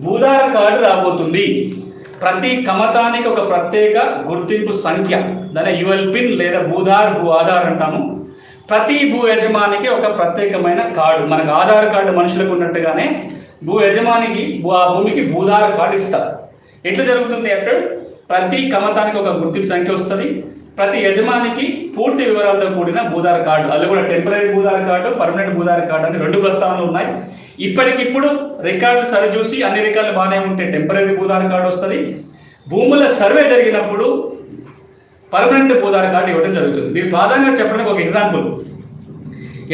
Bhudhaar card రాబోతుంది. ప్రతి కమతానికి ఒక ప్రత్యేక గుర్తింపు సంఖ్య, దాని యుఎల్ పిన్ లేదా భూధార్, భూ ఆధార్ అంటాము. ప్రతి భూ యజమానికి ఒక ప్రత్యేకమైన కార్డు, మనకు ఆధార్ కార్డు మనుషులకు ఉన్నట్టుగానే భూ యజమానికి ఆ భూమికి భూధార కార్డు ఇస్తారు. ఎట్లా జరుగుతుంది అంటే ప్రతి కమతానికి ఒక గుర్తింపు సంఖ్య వస్తుంది. ప్రతి యజమానికి పూర్తి వివరాలతో కూడిన భూధార కార్డు, అది కూడా temporary Bhudhaar card, permanent Bhudhaar card అని 2 ప్రస్తావనలు ఉన్నాయి. ఇప్పటికిప్పుడు రికార్డులు సరిచూసి అన్ని రికార్డులు బాగానే ఉంటే టెంపరీ భూధార కార్డు వస్తుంది. భూముల సర్వే జరిగినప్పుడు పర్మనెంట్ భూధార కార్డు ఇవ్వడం జరుగుతుంది. మీరు ప్రధానంగా చెప్పడానికి ఒక ఎగ్జాంపుల్,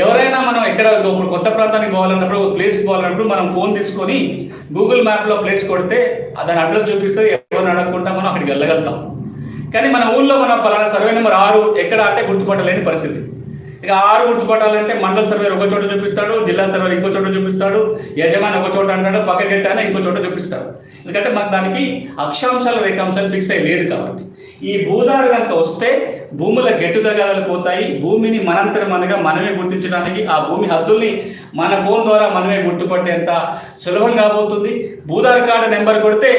ఎవరైనా మనం ఎక్కడ ఇప్పుడు కొత్త ప్రాంతానికి పోవాలన్నప్పుడు, ఒక ప్లేస్కి పోవాలన్నప్పుడు మనం ఫోన్ తీసుకొని గూగుల్ మ్యాప్లో ప్లేస్ కొడితే దాని అడ్రస్ చూపిస్తే ఎవరిని అడగకుండా మనం అక్కడికి వెళ్ళగలుగుతాం. కానీ మన ఊళ్ళో మనం పలానా సర్వే నెంబర్ 6 ఎక్కడ అంటే గుర్తుపట్టలేని పరిస్థితి. ఇక 6 గుర్తుపట్టాలంటే మండల సర్వేర్ ఒక చోట చూపిస్తాడు, జిల్లా సర్వేర్ ఇంకో చోట చూపిస్తాడు, యజమాని ఒక చోట అంటాడు, పక్క గెట్టాన ఇంకో చోట చూపిస్తాడు. ఎందుకంటే మనకు దానికి అక్షాంశాలు రేఖాంశాలు ఫిక్స్ అయ్యి లేదు కాబట్టి. ఈ భూధార కనుక వస్తే భూముల గెట్టుదగలు పోతాయి. భూమిని మనంతరం మనగా మనమే గుర్తించడానికి, ఆ భూమి హద్దుల్ని మన ఫోన్ ద్వారా మనమే గుర్తుపట్టేంత సులభం కాబోతుంది. భూధార కార్డు నెంబర్ కొడితే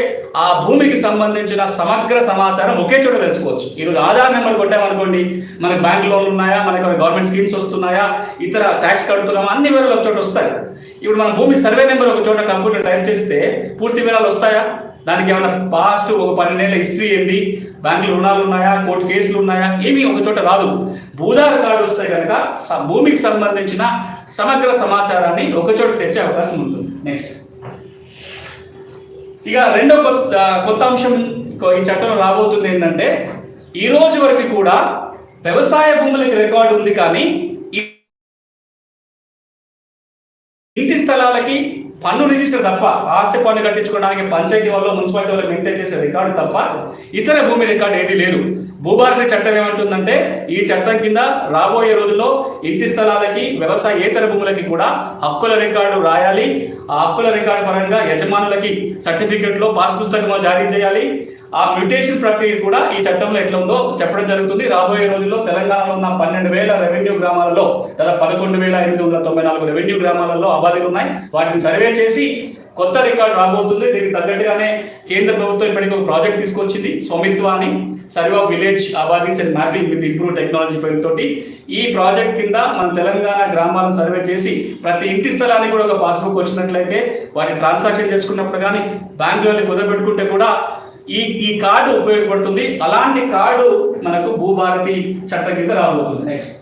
ఆ భూమికి సంబంధించిన సమగ్ర సమాచారం ఒకే చోట తెలుసుకోవచ్చు. ఈరోజు ఆధార్ నెంబర్ కొట్టామనుకోండి, మనకు బ్యాంక్ లోన్లు ఉన్నాయా, మనకు గవర్నమెంట్ స్కీమ్స్ వస్తున్నాయా, ఇతర ట్యాక్స్ కడుతున్నామా, అన్ని వివరాలు ఒక చోట వస్తాయి. ఇప్పుడు మన భూమి సర్వే నెంబర్ ఒక చోట కంప్యూటర్ టైప్ చేస్తే పూర్తి వివరాలు వస్తాయా? దానికి ఏమైనా పాస్ట్ ఒక 12 ఏళ్ళ హిస్టరీ ఏంది, బ్యాంకులు రుణాలు ఉన్నాయా, కోర్టు కేసులు ఉన్నాయా, ఏమీ ఒక చోట రాదు. భూధార కార్డు వస్తే కనుక భూమికి సంబంధించిన సమగ్ర సమాచారాన్ని ఒక చోట తెచ్చే అవకాశం ఉంటుంది. నెక్స్ట్, ఇక రెండో కొత్త అంశం ఈ చట్టంలో రాబోతుంది ఏంటంటే, ఈ రోజు వరకు కూడా వ్యవసాయ భూములకి రికార్డు ఉంది, కానీ ఇంటి స్థలాలకి పన్ను రిజిస్టర్ తప్ప, ఆస్తి పన్ను కట్టించుకోవడానికి పంచాయతీ వాళ్ళు మున్సిపాలిటీ వాళ్ళు మెయింటైన్ చేసే రికార్డు తప్ప ఇతర భూమి రికార్డు ఏది లేదు. భూభారతి చట్టం ఏమంటుందంటే, ఈ చట్టం కింద రాబోయే రోజుల్లో ఇంటి స్థలాలకి వ్యవసాయేతర భూములకి కూడా హక్కుల రికార్డు రాయాలి. ఆ హక్కుల రికార్డు పరంగా యజమానులకి సర్టిఫికెట్లో పాస్ పుస్తకం జారీ చేయాలి. ఆ మ్యూటేషన్ ప్రక్రియ కూడా ఈ చట్టంలో ఎట్లా ఉందో చెప్పడం జరుగుతుంది. రాబోయే రోజుల్లో తెలంగాణలో ఉన్న 12,000 రెవెన్యూ గ్రామాలలో దాదాపు 11,894 రెవెన్యూ గ్రామాలలో అబాధీలు ఉన్నాయి. వాటిని సర్వే చేసి కొత్త రికార్డు రాబోతుంది. దీనికి తగ్గట్టుగానే కేంద్ర ప్రభుత్వం ఇప్పటికీ ఒక ప్రాజెక్ట్ తీసుకొచ్చింది, స్వమిత్వ అని, survey of village abadis and mapping with improve technology పేరుతోటి. ఈ ప్రాజెక్ట్ కింద మన తెలంగాణ గ్రామాలను సర్వే చేసి ప్రతి ఇంటి స్థలానికి కూడా ఒక పాస్బుక్ వచ్చినట్లయితే వాటిని ట్రాన్సాక్షన్ చేసుకున్నప్పుడు కానీ బ్యాంకులో కుదరబెట్టుకుంటే కూడా ఈ కార్డు ఉపయోగపడుతుంది. అలాంటి కార్డు మనకు భూభారతి చట్టం కింద రాబోతుంది. నెక్స్ట్,